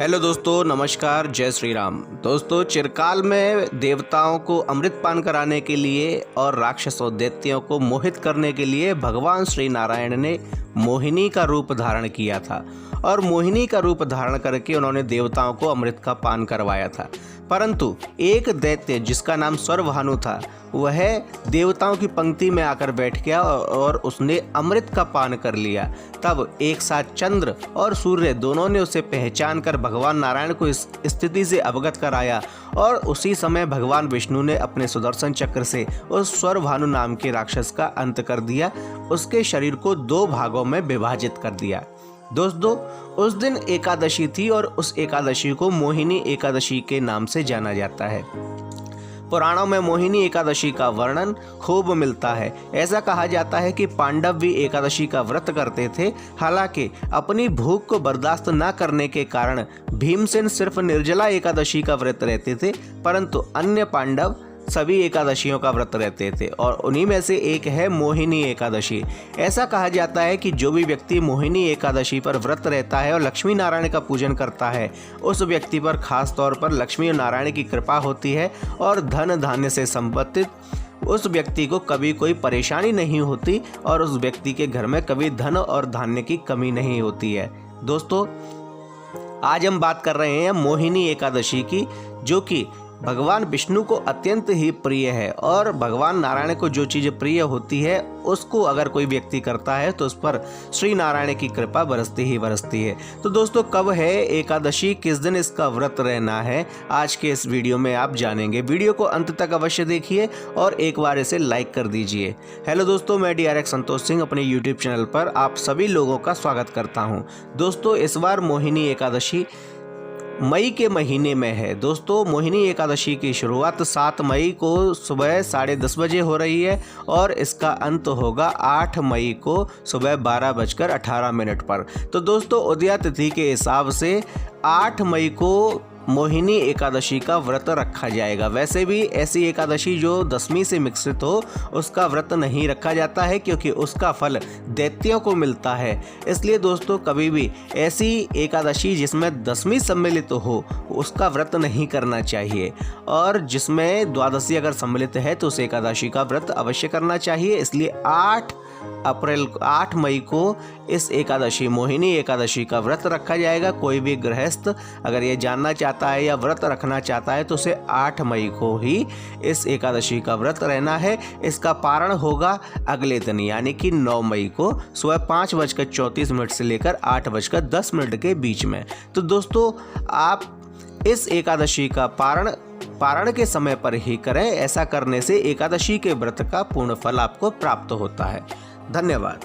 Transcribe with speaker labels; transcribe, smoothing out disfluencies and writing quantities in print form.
Speaker 1: Hello दोस्तों, नमस्कार, जय श्री राम। दोस्तों, चिरकाल में देवताओं को अमृत पान कराने के लिए और राक्षसों दैत्यों को मोहित करने के लिए भगवान श्री नारायण ने मोहिनी का रूप धारण किया था और मोहिनी का रूप धारण करके उन्होंने देवताओं को अमृत का पान करवाया था। परंतु एक दैत्य जिसका नाम स्वरभानु था, वह देवताओं की पंक्ति में आकर बैठ गया और उसने अमृत का पान कर लिया। तब एक साथ चंद्र और सूर्य दोनों ने उसे पहचान कर भगवान नारायण को इस स्थिति से अवगत कराया और उसी समय भगवान विष्णु ने अपने सुदर्शन चक्र से उस स्वरभानु नाम के राक्षस का अंत कर दिया, उसके शरीर को 2 भागों में विभाजित कर दिया। दोस्तों, उस दिन एकादशी थी और उस एकादशी को मोहिनी एकादशी के नाम से जाना जाता है। पुराणों में मोहिनी एकादशी का वर्णन खूब मिलता है। ऐसा कहा जाता है कि पांडव भी एकादशी का व्रत करते थे। हालांकि अपनी भूख को बर्दाश्त न करने के कारण भीमसेन सिर्फ निर्जला एकादशी का व्रत रहते थे, परंतु अन्य पांडव सभी एकादशियों का व्रत रहते थे और उन्हीं में से एक है मोहिनी एकादशी। ऐसा कहा जाता है कि जो भी व्यक्ति मोहिनी एकादशी पर व्रत रहता है और लक्ष्मी नारायण का पूजन करता है, उस व्यक्ति पर खास तौर पर लक्ष्मी नारायण की कृपा होती है और धन धान्य से संबंधित उस व्यक्ति को कभी कोई परेशानी नहीं होती और उस व्यक्ति के घर में कभी धन और धान्य की कमी नहीं होती है। दोस्तों, आज हम बात कर रहे हैं मोहिनी एकादशी की, जो कि भगवान विष्णु को अत्यंत ही प्रिय है और भगवान नारायण को जो चीज़ प्रिय होती है उसको अगर कोई व्यक्ति करता है तो उस पर श्री नारायण की कृपा बरसती ही बरसती है। तो दोस्तों, कब है एकादशी, किस दिन इसका व्रत रहना है, आज के इस वीडियो में आप जानेंगे। वीडियो को अंत तक अवश्य देखिए और एक बार इसे लाइक कर दीजिए। हेलो दोस्तों, मैं DRX संतोष सिंह अपने यूट्यूब चैनल पर आप सभी लोगों का स्वागत करता हूँ। दोस्तों, इस बार मोहिनी एकादशी मई के महीने में है। दोस्तों, मोहिनी एकादशी की शुरुआत 7 मई को सुबह 10:30 बजे हो रही है और इसका अंत होगा 8 मई को सुबह 12:18 पर। तो दोस्तों, उदया तिथि के हिसाब से 8 मई को मोहिनी एकादशी का व्रत रखा जाएगा। वैसे भी ऐसी एकादशी जो 10वीं से मिश्रित हो उसका व्रत नहीं रखा जाता है, क्योंकि उसका फल दैत्यों को मिलता है। इसलिए दोस्तों, कभी भी ऐसी एकादशी जिसमें 10वीं सम्मिलित हो उसका व्रत नहीं करना चाहिए और जिसमें द्वादशी अगर सम्मिलित है तो उस एकादशी का व्रत अवश्य करना चाहिए। इसलिए 8 मई को इस एकादशी मोहिनी एकादशी का व्रत रखा जाएगा। कोई भी गृहस्थ अगर ये जानना चाहता है या व्रत रखना चाहता है तो उसे 8 मई को ही इस एकादशी का व्रत रहना है। इसका पारण होगा अगले दिन यानी कि 9 मई को सुबह 5:34 से लेकर 8:10 के बीच में। तो दोस्तों, आप इस एकादशी का पारण के समय पर ही करें। ऐसा करने से एकादशी के व्रत का पूर्ण फल आपको प्राप्त होता है। धन्यवाद।